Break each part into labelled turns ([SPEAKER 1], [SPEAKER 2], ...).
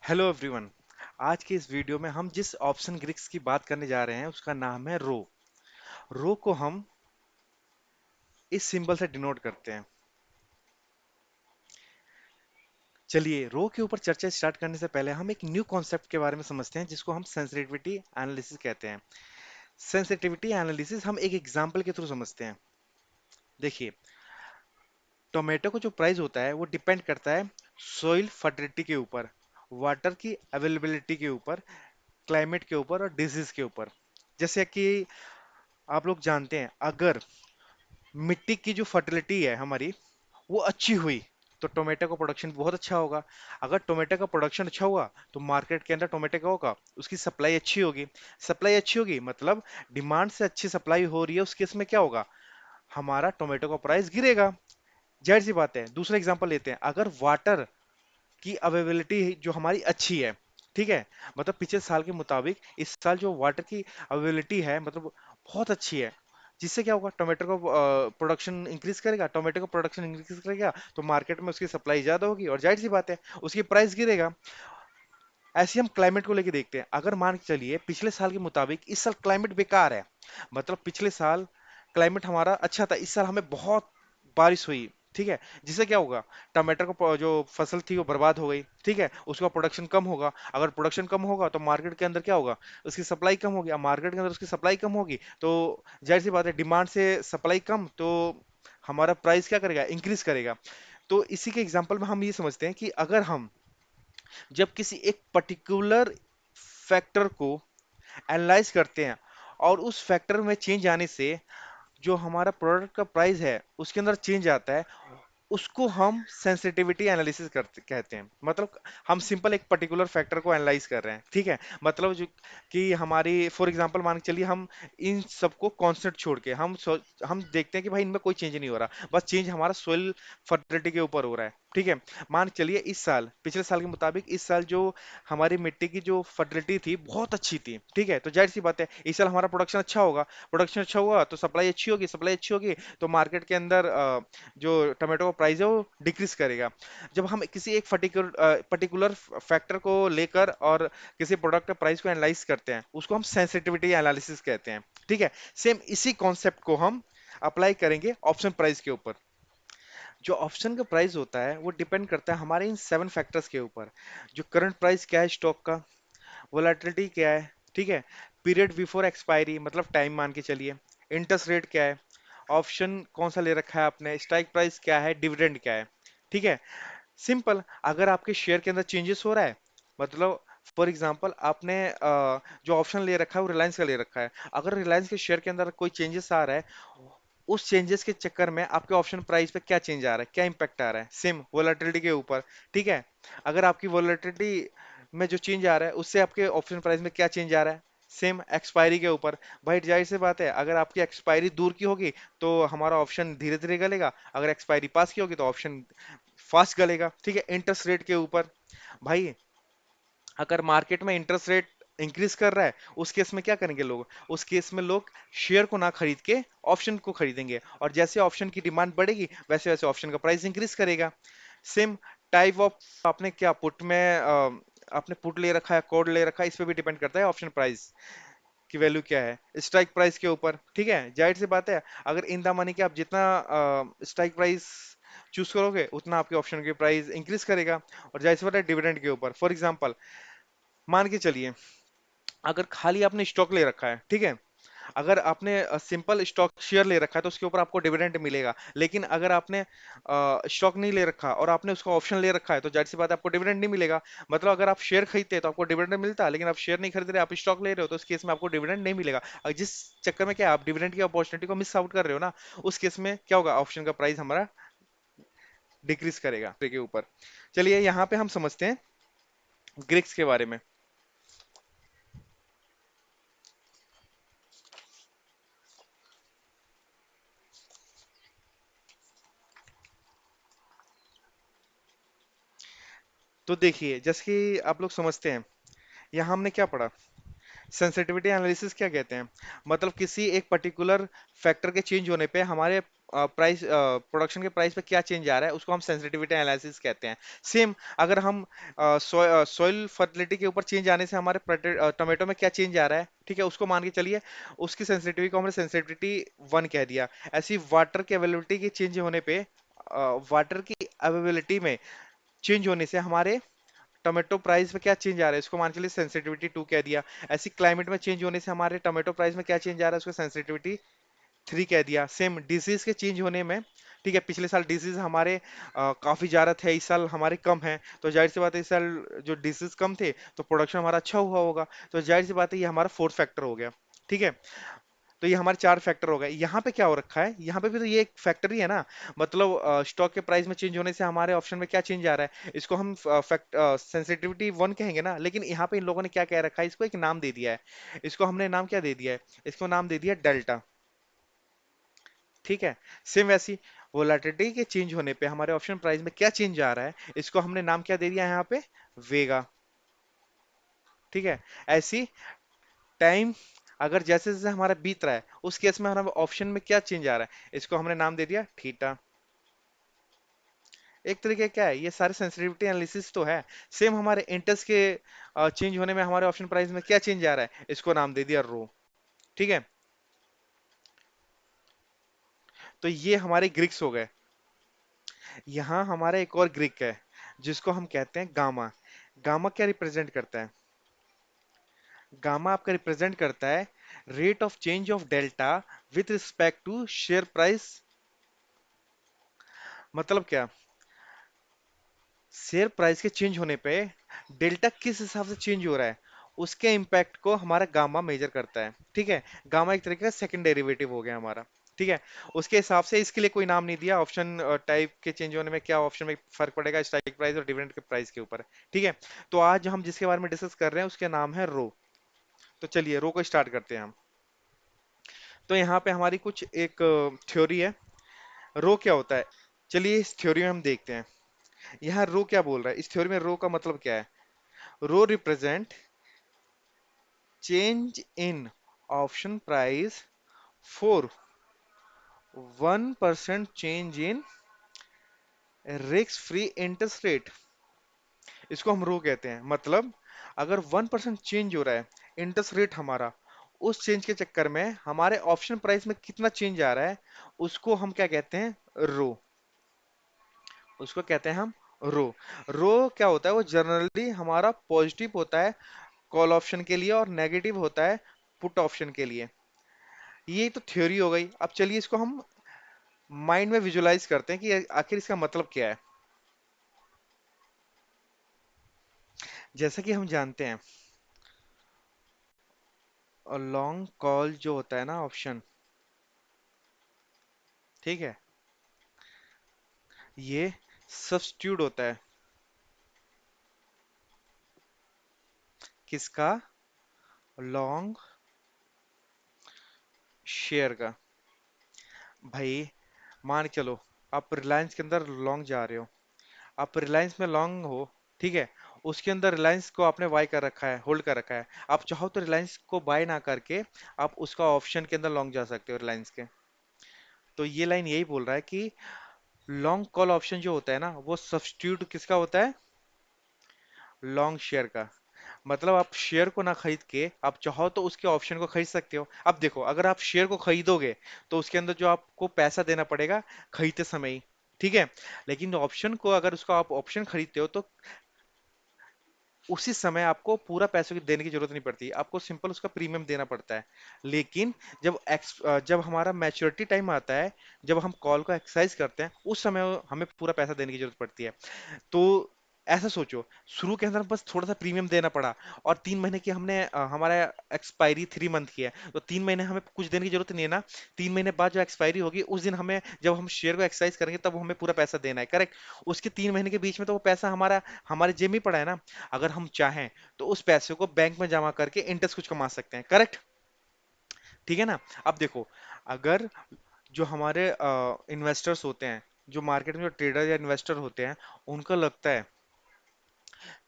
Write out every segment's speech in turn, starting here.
[SPEAKER 1] Hello everyone. आज के इस वीडियो में हम जिस ऑप्शन ग्रिक्स की बात करने जा रहे हैं उसका नाम है रो। रो को हम इस सिंबल से डिनोट करते हैं। चलिए, रो के ऊपर चर्चा स्टार्ट करने से पहले हम एक न्यू कॉन्सेप्ट के बारे में समझते हैं जिसको हम सेंसिटिविटी एनालिसिस कहते हैं। सेंसिटिविटी एनालिसिस हम एक एग्जांपल के थ्रू समझते हैं। देखिए, टोमेटो का जो प्राइस होता है वो डिपेंड करता है सोइल फर्टिलिटी के ऊपर, वाटर की अवेलेबिलिटी के ऊपर, क्लाइमेट के ऊपर और डिजीज के ऊपर। जैसे कि आप लोग जानते हैं, अगर मिट्टी की जो फर्टिलिटी है हमारी वो अच्छी हुई तो टोमेटो का प्रोडक्शन बहुत अच्छा होगा। अगर टोमेटो का प्रोडक्शन अच्छा हुआ तो मार्केट के अंदर टोमेटो का होगा, उसकी सप्लाई अच्छी होगी। सप्लाई अच्छी होगी मतलब डिमांड से अच्छी सप्लाई हो रही है, उस केस में क्या होगा, हमारा टोमेटो का प्राइस गिरेगा। जाहिर सी बात है। दूसरा एग्जांपल लेते हैं, अगर वाटर की अवेलेबिलिटी जो हमारी अच्छी है, ठीक है, मतलब पिछले साल के मुताबिक इस साल जो वाटर की अवेलेबिलिटी है मतलब बहुत अच्छी है, जिससे क्या होगा, टोमेटो का प्रोडक्शन इंक्रीज करेगा। टोमेटो का प्रोडक्शन इंक्रीज करेगा तो मार्केट में उसकी सप्लाई ज्यादा होगी और जाहिर सी बात है उसकी प्राइस गिरेगा। ऐसे ही हम क्लाइमेट को लेके देखते हैं। अगर मान के चलिए पिछले साल के मुताबिक इस साल क्लाइमेट बेकार है, मतलब पिछले साल क्लाइमेट हमारा अच्छा था, इस साल हमें बहुत बारिश हुई, ठीक है, जिससे क्या होगा, टमाटर को जो फसल थी वो बर्बाद हो गई, ठीक है, उसका प्रोडक्शन कम होगा। अगर प्रोडक्शन कम होगा तो मार्केट के अंदर क्या होगा, उसकी सप्लाई कम होगी। अब मार्केट के अंदर उसकी सप्लाई कम होगी तो जाहिर सी बात है डिमांड से सप्लाई कम, तो हमारा प्राइस क्या करेगा, इंक्रीज करेगा। तो इसी के एग्जांपल में हम ये समझते हैं कि अगर हम जब किसी एक पर्टिकुलर फैक्टर को एनालाइज करते हैं और उस फैक्टर में चेंज आने से जो हमारा प्रोडक्ट का प्राइस है उसके अंदर चेंज आता है, उसको हम सेंसिटिविटी एनालिसिस करते कहते हैं। मतलब हम सिंपल एक पर्टिकुलर फैक्टर को एनालाइज कर रहे हैं, ठीक है, मतलब जो कि हमारी फॉर एग्जांपल मान के चलिए, हम इन सबको कांस्टेंट छोड़ के हम देखते हैं कि भाई इनमें कोई चेंज नहीं हो रहा, बस चेंज हमारा सोइल फर्टिलिटी के ऊपर हो रहा है, ठीक है। मान के चलिए इस साल पिछले साल के मुताबिक इस साल जो हमारी मिट्टी की जो फर्टिलिटी थी बहुत अच्छी थी, ठीक है, तो जाहिर सी बात है इस साल हमारा प्रोडक्शन अच्छा होगा। प्रोडक्शन अच्छा हुआ तो सप्लाई अच्छी होगी, सप्लाई अच्छी होगी तो मार्केट के अंदर जो टोमेटो का प्राइस है वो डिक्रीज करेगा। जब हम किसी एक पर्टिकुलर फैक्टर को लेकर और किसी प्रोडक्ट के प्राइस को एनालाइज करते हैं उसको हम सेंसिटिविटी एनालिसिस कहते हैं, ठीक है। सेम इसी कॉन्सेप्ट को हम अप्लाई करेंगे ऑप्शन प्राइस के ऊपर। जो ऑप्शन का प्राइस होता है वो डिपेंड करता है हमारे इन 7 फैक्टर्स के ऊपर। जो करंट प्राइस क्या है स्टॉक का, वोलेटिलिटी क्या है, ठीक है, पीरियड बिफोर एक्सपायरी मतलब टाइम मान के चलिए, इंटरेस्ट रेट क्या है, ऑप्शन कौन सा ले रखा है आपने, स्ट्राइक प्राइस क्या है, डिविडेंड क्या है, ठीक है। सिंपल, अगर आपके शेयर के अंदर चेंजेस हो रहा है, मतलब फॉर एग्जांपल आपने जो ऑप्शन ले रखा है वो रिलायंस का ले रखा है, अगर रिलायंस के शेयर के अंदर कोई चेंजेस आ रहा है, उस चेंजेस के चक्कर में आपके ऑप्शन प्राइस पे क्या चेंज आ रहा है, क्या इंपैक्ट आ रहा है, सेम वोलेटिलिटी के ऊपर, ठीक है। अगर आपकी वोलेटिलिटी में जो चेंज आ रहा है उससे आपके ऑप्शन प्राइस में क्या चेंज आ रहा है, सेम एक्सपायरी के ऊपर। भाई जाहिर सी बात है, अगर आपकी एक्सपायरी दूर की होगी तो हमारा ऑप्शन धीरे धीरे गलेगा, अगर एक्सपायरी पास की होगी तो ऑप्शन फास्ट गलेगा, ठीक है। इंटरेस्ट रेट के ऊपर, भाई अगर मार्केट में इंटरेस्ट रेट इंक्रीज कर रहा है उस केस में क्या करेंगे लोग, उस केस में लोग शेयर को ना खरीद के ऑप्शन को खरीदेंगे, और जैसे ऑप्शन की डिमांड बढ़ेगी वैसे वैसे ऑप्शन का प्राइस इंक्रीज करेगा। सेम टाइप ऑफ, आपने क्या पुट में आपने पुट ले रखा है, कोड ले रखा है, इस पे भी डिपेंड करता है ऑप्शन प्राइस की वैल्यू क्या है स्ट्राइक प्राइस के ऊपर, ठीक है। जाहिर सी बात है, अगर इन द मनी के आप जितना स्ट्राइक प्राइस चूज करोगे उतना आपके ऑप्शन के प्राइस इंक्रीज करेगा। और जाहिर सी बात है डिविडेंड के ऊपर, फॉर एग्जांपल मान के चलिए, अगर खाली आपने स्टॉक ले रखा है, ठीक है, अगर आपने सिंपल स्टॉक शेयर ले रखा है तो उसके ऊपर आपको डिविडेंड मिलेगा। लेकिन अगर आपने स्टॉक नहीं ले रखा और आपने उसका ऑप्शन ले रखा है तो जाहिर सी बात है आपको डिविडेंड नहीं मिलेगा। मतलब अगर आप शेयर खरीदते हैं तो आपको डिविडेंड मिलता है, लेकिन आप शेयर नहीं खरीद रहे, आप स्टॉक ले रहे हो तो उस केस में आपको डिविडेंड नहीं मिलेगा। जिस चक्कर में क्या है, आप डिविडेंड की अपॉर्चुनिटी को मिस आउट कर रहे हो ना, उस केस में क्या होगा, ऑप्शन का प्राइस हमारा डिक्रीज करेगा के ऊपर। चलिए यहाँ पे हम समझते हैं ग्रिक्स के बारे में। तो देखिए, जैसे कि आप लोग समझते हैं, यहाँ हमने क्या पढ़ा, सेंसिटिविटी एनालिसिस क्या कहते हैं, मतलब किसी एक पर्टिकुलर फैक्टर के चेंज होने पे हमारे प्राइस, प्रोडक्शन के प्राइस पे क्या चेंज आ रहा है, उसको हम सेंसिटिविटी एनालिसिस कहते हैं। सेम अगर हम सॉइल फर्टिलिटी के ऊपर चेंज आने से हमारे टोमेटो में क्या चेंज आ रहा है, ठीक है, उसको मान के चलिए, उसकी सेंसिटिविटी को हमने सेंसिटिविटी 1 कह दिया। ऐसी वाटर की अवेलेबिलिटी के चेंज होने पे, वाटर की अवेलेबिलिटी में चेंज होने से हमारे टोमेटो प्राइस में क्या चेंज आ रहा है, इसको मान के लिए सेंसिटिविटी 2 कह दिया। ऐसी क्लाइमेट में चेंज होने से हमारे टोमेटो प्राइस में क्या चेंज आ रहा है, उसको सेंसिटिविटी 3 कह दिया। सेम डिसीज के चेंज होने में, ठीक है, पिछले साल डिसीज हमारे काफी ज्यादा थे, इस साल हमारे कम है, तो जाहिर सी बात है इस साल जो डिसीज कम थे तो प्रोडक्शन हमारा अच्छा हुआ होगा, तो जाहिर सी बात है ये हमारा फोर्थ फैक्टर हो गया। ठीक है, तो ये हमारे 4 फैक्टर हो गए। यहाँ पे क्या हो रखा है, यहाँ पे भी तो ये एक फैक्टर ही है ना, मतलब स्टॉक के प्राइस में चेंज होने से हमारे ऑप्शन में क्या चेंज आ रहा है, इसको हम फैक्ट सेंसिटिविटी 1 कहेंगे ना, लेकिन यहाँ पे इन लोगों ने क्या कह रखा है, इसको एक नाम दे दिया है। इसको हमने नाम क्या दे दिया है, इसको नाम दे दिया डेल्टा। ठीक है, सेम वैसी वोलेटिलिटी के चेंज होने पे हमारे ऑप्शन प्राइस में क्या चेंज आ रहा है, इसको हमने नाम क्या दे दिया है यहाँ पे, वेगा। ठीक है, ऐसी टाइम अगर जैसे जैसे हमारा बीत रहा है उस केस में हमारा ऑप्शन में क्या चेंज आ रहा है, इसको हमने नाम दे दिया थीटा। एक तरीके क्या है, ये सारे सेंसिटिविटी एनालिसिस तो है। सेम हमारे इंटरेस्ट के चेंज होने में हमारे ऑप्शन प्राइस में क्या चेंज आ रहा है, इसको नाम दे दिया रो। ठीक है, तो ये हमारे ग्रीक्स हो गए। यहाँ हमारा एक और ग्रीक है जिसको हम कहते हैं गामा। गामा क्या रिप्रेजेंट करता है, गामा आपका रिप्रेजेंट करता है rate of change of delta with respect to share price. मतलब क्या, शेयर प्राइस के चेंज होने पे डेल्टा किस हिसाब से चेंज हो रहा है, उसके इम्पैक्ट को हमारा गामा मेजर करता है। ठीक है, गामा एक तरीके का सेकंड डेरिवेटिव हो गया हमारा। ठीक है, उसके हिसाब से इसके लिए कोई नाम नहीं दिया, ऑप्शन टाइप के चेंज होने में क्या ऑप्शन में फर्क पड़ेगा स्ट्राइक प्राइस और डिविडेंड के प्राइस के ऊपर। ठीक है, तो आज हम जिसके बारे में डिस्कस कर रहे हैं उसके नाम है रो। तो चलिए रो को स्टार्ट करते हैं हम। तो यहाँ पे हमारी कुछ एक थ्योरी है, रो क्या होता है, चलिए इस थ्योरी में हम देखते हैं। यहाँ रो क्या बोल रहा है, इस थ्योरी में रो का मतलब क्या है, rho represent change in option price for 1% change in risk free interest rate. इसको हम रो कहते हैं, मतलब अगर 1% चेंज हो रहा है इंटरेस्ट रेट हमारा, उस चेंज के चक्कर में हमारे ऑप्शन प्राइस में कितना चेंज आ रहा है, उसको हम क्या कहते हैं, रो। उसको कहते हैं हम रो। रो क्या होता है, वो जनरली हमारा पॉजिटिव होता है कॉल ऑप्शन के लिए और नेगेटिव होता है पुट ऑप्शन के लिए। ये तो थ्योरी हो गई, अब चलिए इसको हम माइंड में विजुलाइज करते हैं कि आखिर इसका मतलब क्या है। जैसा कि हम जानते हैं, लॉन्ग कॉल जो होता है ना ऑप्शन, ठीक है, ये सब्स्टिट्यूट होता है किसका, लॉन्ग शेयर का। भाई मान के चलो आप रिलायंस के अंदर लॉन्ग जा रहे हो, आप रिलायंस में लॉन्ग हो, ठीक है, उसके अंदर रिलायंस को आपने बाय कर रखा है, होल्ड कर रखा है, आप चाहो तो रिलायंस को बाय ना करके आप उसका ऑप्शन के अंदर लॉन्ग जा सकते हो रिलायंस के। तो ये लाइन यही बोल रहा है कि लॉन्ग कॉल ऑप्शन जो होता है ना वो सब्स्टिट्यूट किसका होता है, लॉन्ग शेयर का। मतलब आप शेयर को ना खरीद के आप चाहो तो उसके ऑप्शन को खरीद सकते हो। अब देखो अगर आप शेयर को खरीदोगे तो उसके अंदर जो आपको पैसा देना पड़ेगा खरीदते समय ही, ठीक है, लेकिन ऑप्शन को अगर उसका आप ऑप्शन खरीदते हो तो उसी समय आपको पूरा पैसे की देने की जरूरत नहीं पड़ती, आपको सिंपल उसका प्रीमियम देना पड़ता है। लेकिन जब हमारा मैच्योरिटी टाइम आता है, जब हम कॉल को एक्सरसाइज करते हैं उस समय हमें पूरा पैसा देने की जरूरत पड़ती है। तो ऐसा सोचो, शुरू के अंदर बस थोड़ा सा प्रीमियम देना पड़ा और 3 महीने की हमने हमारा एक्सपायरी 3 मंथ की है, तो 3 महीने हमें कुछ देने की जरूरत नहीं है ना। 3 महीने बाद जो एक्सपायरी होगी उस दिन हमें, जब हम शेयर को एक्सरसाइज करेंगे तब हमें पूरा पैसा देना है, करेक्ट। उसके 3 महीने के बीच में तो वो पैसा हमारा हमारे जेब में ही पड़ा है ना। अगर हम चाहें तो उस पैसे को बैंक में जमा करके इंटरेस्ट कुछ कमा सकते हैं, करेक्ट। ठीक है ना। अब देखो, अगर जो हमारे इन्वेस्टर्स होते हैं, जो मार्केट में जो ट्रेडर या इन्वेस्टर होते हैं, उनको लगता है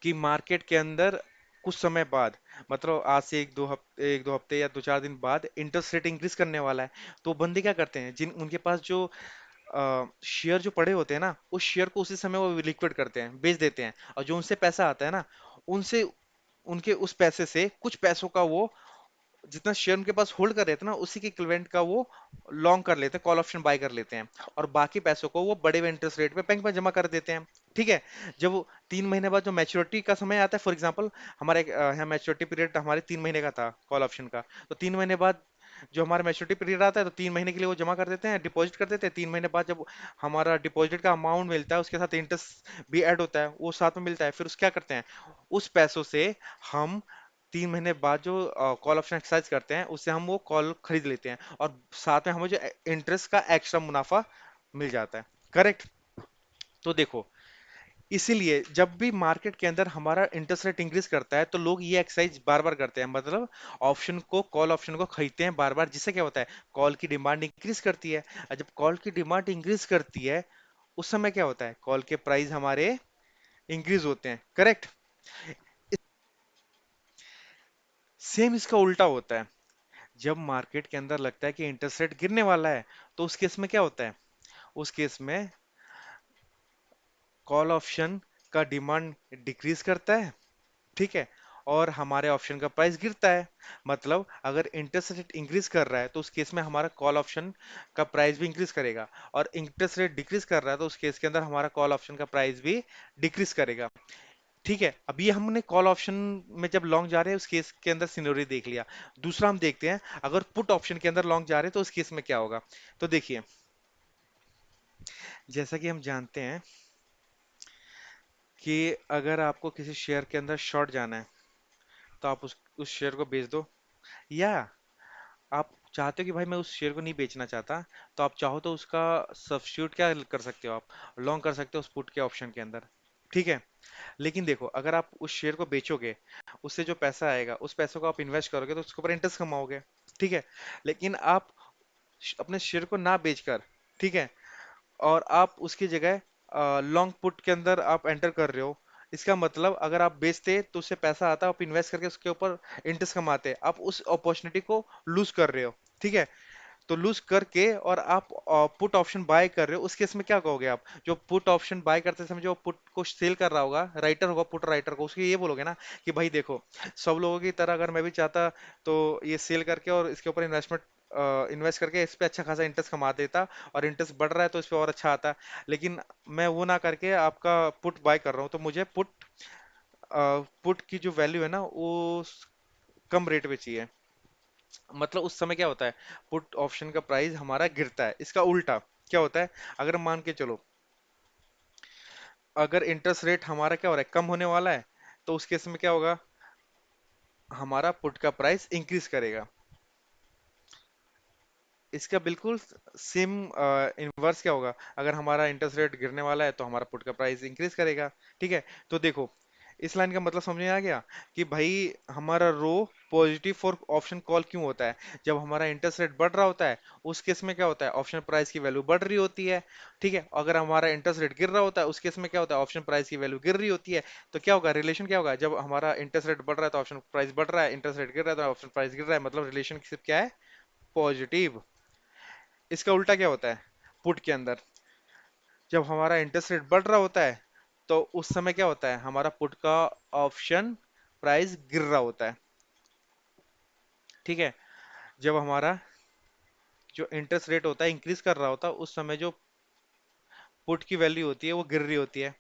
[SPEAKER 1] कि मार्केट के अंदर कुछ समय बाद, मतलब आज से एक दो हफ्ते या 2-4 दिन बाद इंटरेस्ट रेट इंक्रीज करने वाला है। तो बंदे क्या करते हैं, जिन उनके पास जो शेयर जो पड़े होते हैं ना, उस शेयर को उसी समय वो लिक्विड करते हैं, बेच देते हैं। और जो उनसे पैसा आता है ना, उनसे उनके उस पैसे से कुछ पैसों का वो, जितना शेयर उनके पास होल्ड कर रहे थे ना, उसी के इक्विवेलेंट का वो लॉन्ग कर लेते हैं, कॉल ऑप्शन बाय कर लेते हैं। और बाकी पैसों को वो बड़े हुए इंटरेस्ट रेट पे बैंक में जमा कर देते हैं। ठीक है। जब वो 3 महीने बाद जो मैच्योरिटी का समय आता है, फॉर एग्जांपल हमारे यहाँ मैच्योरिटी पीरियड हमारे 3 महीने का था कॉल ऑप्शन का, तो 3 महीने बाद जो हमारा मैच्योरिटी पीरियड आता है, तो 3 महीने के लिए वो जमा कर देते हैं, डिपॉजिट कर देते हैं। 3 महीने बाद जब हमारा डिपॉजिट का अमाउंट मिलता है, उसके साथ इंटरेस्ट भी ऐड होता है, वो साथ में मिलता है। फिर उस क्या करते हैं, उस पैसों से हम 3 महीने बाद जो कॉल ऑप्शन एक्सरसाइज करते हैं, उससे हम वो कॉल खरीद लेते हैं, और साथ में हमें जो इंटरेस्ट का एक्स्ट्रा मुनाफा मिल जाता है। करेक्ट। तो देखो, इसीलिए जब भी मार्केट के अंदर हमारा इंटरेस्ट रेट इंक्रीज करता है, तो लोग ये एक्सरसाइज बार बार करते हैं, मतलब ऑप्शन को, कॉल ऑप्शन को खरीदते हैं बार बार, जिससे क्या होता है, कॉल की डिमांड इंक्रीज करती है। और जब कॉल की डिमांड इंक्रीज करती है, उस समय क्या होता है, कॉल के प्राइस हमारे इंक्रीज होते हैं। करेक्ट। सेम इसका उल्टा होता है। जब मार्केट के अंदर लगता है कि इंटरेस्ट रेट गिरने वाला है, तो उस केस में क्या होता है, उस केस में कॉल ऑप्शन का डिमांड डिक्रीज करता है। ठीक है। और हमारे ऑप्शन का प्राइस गिरता है। मतलब अगर इंटरेस्ट रेट इंक्रीज कर रहा है, तो उस केस में हमारा कॉल ऑप्शन का प्राइस भी इंक्रीज करेगा। और इंटरेस्ट रेट डिक्रीज कर रहा है, तो उस केस के अंदर हमारा कॉल ऑप्शन का प्राइस भी डिक्रीज करेगा। ठीक है। अब ये हमने कॉल ऑप्शन में जब लॉन्ग जा रहे हैं, उस केस के अंदर सिनेरियो देख लिया। दूसरा हम देखते हैं, अगर पुट ऑप्शन के अंदर लॉन्ग जा रहे हैं, तो उस केस में क्या होगा। तो देखिए, जैसा कि हम जानते हैं कि अगर आपको किसी शेयर के अंदर शॉर्ट जाना है, तो आप उस शेयर को बेच दो। या आप चाहते हो कि भाई मैं उस शेयर को नहीं बेचना चाहता, तो आप चाहो तो उसका सब्स्टिट्यूट क्या कर सकते हो, आप लॉन्ग कर सकते हो उस पुट के ऑप्शन के अंदर। ठीक है। लेकिन देखो, अगर आप उस शेयर को बेचोगे, उससे जो पैसा आएगा, उस पैसों को आप इन्वेस्ट करोगे, तो उसके ऊपर इंटरेस्ट कमाओगे। ठीक है। लेकिन आप अपने शेयर को ना बेचकर, ठीक है, और आप उसकी जगह लॉन्ग पुट के अंदर आप एंटर कर रहे हो, इसका मतलब अगर आप बेचते तो उससे पैसा आता, आप इन्वेस्ट करके उसके ऊपर इंटरेस्ट कमाते, आप उस अपॉर्चुनिटी को लूज कर रहे हो। ठीक है। तो लूज करके और आप पुट ऑप्शन बाय कर रहे हो, उस केस में क्या कहोगे आप, जो पुट ऑप्शन बाय करते समय जो पुट को सेल कर रहा होगा, राइटर होगा, पुट राइटर को, उसके ये बोलोगे ना कि भाई देखो, सब लोगों की तरह अगर मैं भी चाहता, तो ये सेल करके और इसके ऊपर इन्वेस्ट करके इस पे अच्छा खासा इंटरेस्ट कमा देता, और इंटरेस्ट बढ़ रहा है तो इस पे और अच्छा आता। लेकिन मैं वो ना करके आपका पुट बाय कर रहा हूँ, तो मुझे पुट की जो वैल्यू है ना, वो कम रेट पे चाहिए। मतलब उस समय क्या होता है, पुट ऑप्शन का प्राइस हमारा गिरता है। इसका उल्टा क्या होता है, अगर मान के चलो, अगर इंटरेस्ट रेट हमारा क्या हो रहा है, कम होने वाला है, तो उस केस में क्या होगा, हमारा पुट का प्राइस इंक्रीज करेगा। इसका बिल्कुल सेम इनवर्स क्या होगा, अगर हमारा इंटरेस्ट रेट गिरने वाला है, तो हमारा पुट का प्राइस इंक्रीज करेगा। ठीक है। तो देखो, इस लाइन का मतलब समझ में आ गया कि भाई हमारा रो पॉजिटिव फॉर ऑप्शन कॉल क्यों होता है, जब हमारा इंटरेस्ट रेट बढ़ रहा होता है, उस केस में क्या होता है, ऑप्शन प्राइस की वैल्यू बढ़ रही होती है। ठीक है। अगर हमारा इंटरेस्ट रेट गिर रहा होता है, उस केस में क्या होता है, ऑप्शन प्राइस की वैल्यू गिर रही होती है। तो क्या होगा, रिलेशन क्या होगा, जब हमारा इंटरेस्ट रेट बढ़ रहा है तो ऑप्शन प्राइस बढ़ रहा है, इंटरेस्ट रेट गिर रहा है तो ऑप्शन प्राइस गिर रहा है, मतलब रिलेशनशिप क्या है, पॉजिटिव। इसका उल्टा क्या होता है, पुट के अंदर जब हमारा इंटरेस्ट रेट बढ़ रहा होता है, तो उस समय क्या होता है, हमारा पुट का ऑप्शन प्राइस गिर रहा होता है। ठीक है। जब हमारा जो इंटरेस्ट रेट होता है इंक्रीज कर रहा होता है, उस समय जो पुट की वैल्यू होती है वो गिर रही होती है।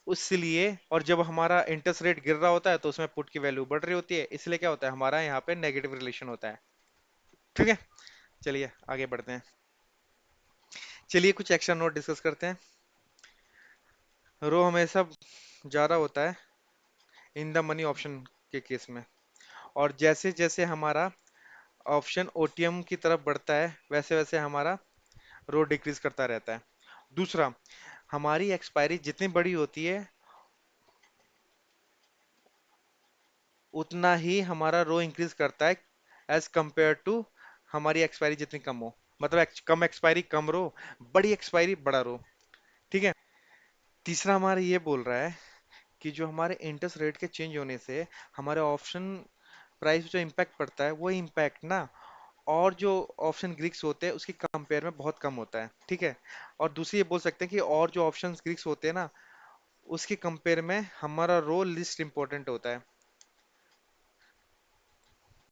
[SPEAKER 1] इसलिए, और जब हमारा इंटरेस्ट रेट गिर रहा होता है, तो उसमें पुट की वैल्यू बढ़ रही होती है, इसलिए क्या होता है, हमारा यहाँ पे नेगेटिव रिलेशन होता है। ठीक है। चलिए आगे बढ़ते हैं। चलिए कुछ एक्स्ट्रा नोट डिस्कस करते हैं। रो हमेशा ज्यादा होता है इन द मनी ऑप्शन के केस में, और जैसे जैसे हमारा ऑप्शन ओटीएम की तरफ बढ़ता है, वैसे वैसे हमारा रो डिक्रीज करता रहता है। दूसरा, हमारी एक्सपायरी जितनी बड़ी होती है, उतना ही हमारा रो इंक्रीज करता है, एज कंपेयर टू हमारी एक्सपायरी जितनी कम हो। मतलब कम एक्सपायरी कम रो, बड़ी एक्सपायरी बड़ा रो। ठीक है। तीसरा हमारा ये बोल रहा है कि जो हमारे इंटरेस्ट रेट के चेंज होने से हमारे ऑप्शन प्राइस जो इम्पैक्ट पड़ता है वो इम्पैक्ट ना और जो ऑप्शन ग्रीक्स होते हैं उसकी कंपेयर में बहुत कम होता है, ठीक है। और दूसरी ये बोल सकते हैं कि और जो ऑप्शन ग्रीक्स होते हैं ना उसकी कंपेयर में हमारा रोल लिस्ट इंपॉर्टेंट होता है।